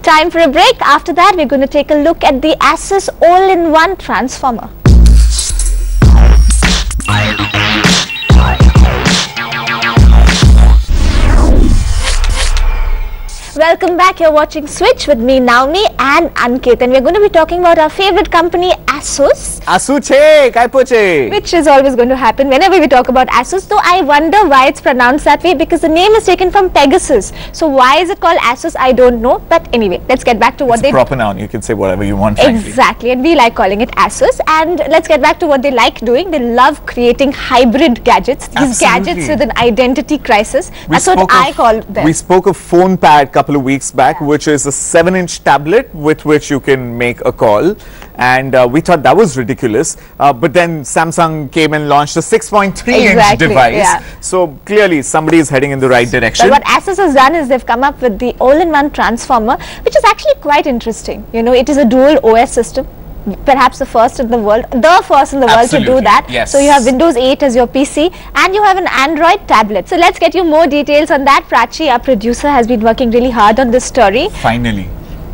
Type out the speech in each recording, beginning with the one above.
Time for a break. After that, we're going to take a look at the Asus all-in-one transformer. Welcome back. You're watching Switch with me, Naomi and Ankit, and we're going to be talking about our favorite company, Asus. Asuche, kai poche. Which is always going to happen whenever we talk about Asus. Though I wonder why it's pronounced that way, because the name is taken from Pegasus. So why is it called Asus? I don't know. But anyway, let's get back to what It's a proper noun. You can say whatever you want. Exactly, and we like calling it Asus. And let's get back to what they like doing. They love creating hybrid gadgets. These gadgets with an identity crisis. That's what I call them. We spoke of PhonePad a couple of weeks back, which is a 7-inch tablet with which you can make a call. And we thought that was ridiculous. But then Samsung came and launched a 6.3-inch device. Yeah. So clearly somebody is heading in the right direction. But what Asus has done is they've come up with the all-in-one transformer, which is actually quite interesting. You know, it is a dual OS system. Perhaps the first in the world, to do that. Yes. So you have Windows 8 as your PC and you have an Android tablet. So let's get you more details on that. Prachi, our producer, has been working really hard on this story. Finally.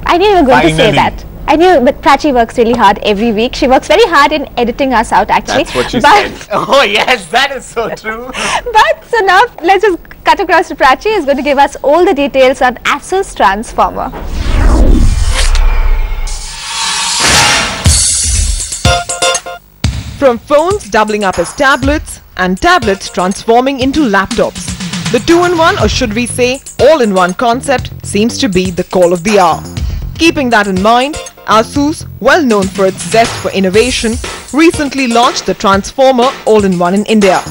I knew you were going to say that. I knew, but Prachi works really hard every week. She works very hard in editing us out, actually. That's what she said. Oh yes, that is so true. But so now let's just cut across to Prachi, who's going to give us all the details on Asus transformer. From phones doubling up as tablets and tablets transforming into laptops, the two-in-one, or should we say all-in-one concept, seems to be the call of the hour. Keeping that in mind, Asus, well known for its zest for innovation, recently launched the Transformer all-in-one in India.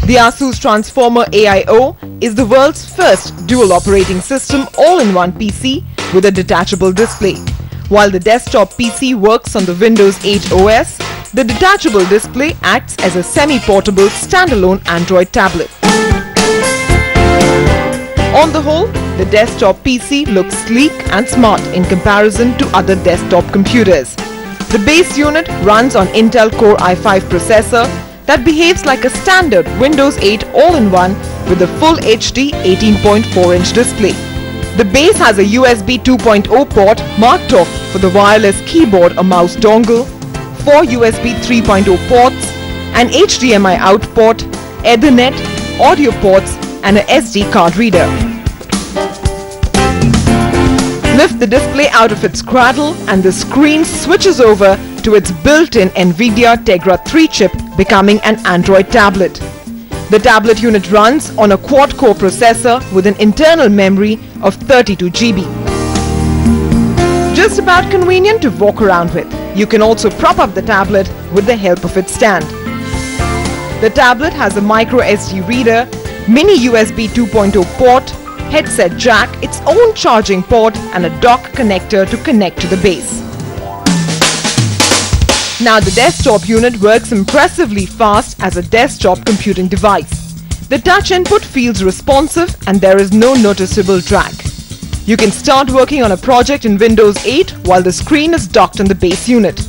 The Asus Transformer AIO is the world's first dual operating system all-in-one PC with a detachable display. While the desktop PC works on the Windows 8 OS, the detachable display acts as a semi-portable standalone Android tablet. On the whole, the desktop PC looks sleek and smart in comparison to other desktop computers. The base unit runs on Intel Core i5 processor that behaves like a standard Windows 8 all-in-one with a full HD 18.4-inch display. The base has a USB 2.0 port marked off for the wireless keyboard or mouse dongle, 4 USB 3.0 ports, an HDMI out port, Ethernet, audio ports and an SD card reader. Lift the display out of its cradle and the screen switches over to its built-in NVIDIA Tegra 3 chip, becoming an Android tablet. The tablet unit runs on a quad-core processor with an internal memory of 32 GB. Just about convenient to walk around with. You can also prop up the tablet with the help of its stand. The tablet has a micro SD reader, mini USB 2.0 port, headset jack, its own charging port and a dock connector to connect to the base. Now the desktop unit works impressively fast as a desktop computing device. The touch input feels responsive and there is no noticeable drag. You can start working on a project in Windows 8 while the screen is docked on the base unit.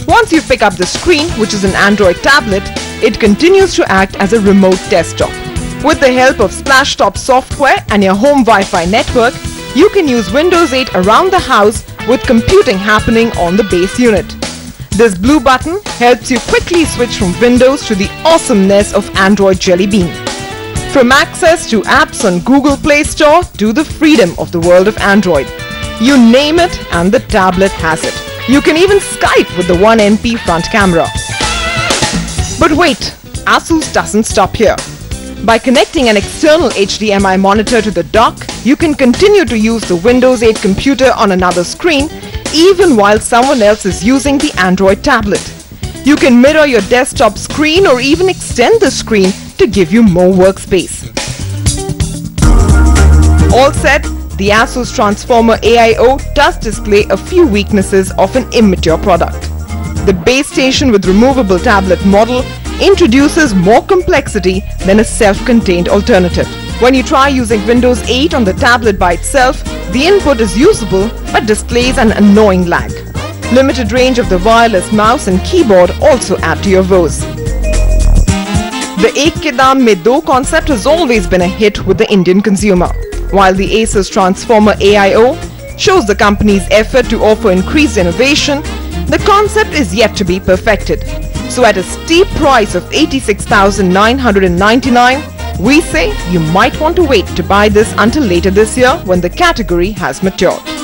Once you pick up the screen, which is an Android tablet, it continues to act as a remote desktop. With the help of Splashtop software and your home Wi-Fi network, you can use Windows 8 around the house with computing happening on the base unit. This blue button helps you quickly switch from Windows to the awesomeness of Android Jelly Bean. From access to apps on Google Play Store to the freedom of the world of Android. You name it and the tablet has it. You can even Skype with the 1MP front camera. But wait, Asus doesn't stop here. By connecting an external HDMI monitor to the dock, you can continue to use the Windows 8 computer on another screen even while someone else is using the Android tablet. You can mirror your desktop screen or even extend the screen to give you more workspace. All said, the Asus Transformer AIO does display a few weaknesses of an immature product. The base station with removable tablet model introduces more complexity than a self-contained alternative. When you try using Windows 8 on the tablet by itself, the input is usable but displays an annoying lag. Limited range of the wireless mouse and keyboard also add to your woes. The Ek Ke Daam Mein Do concept has always been a hit with the Indian consumer. While the Asus Transformer AIO shows the company's effort to offer increased innovation. The concept is yet to be perfected. So at a steep price of 86,999, we say you might want to wait to buy this until later this year when the category has matured.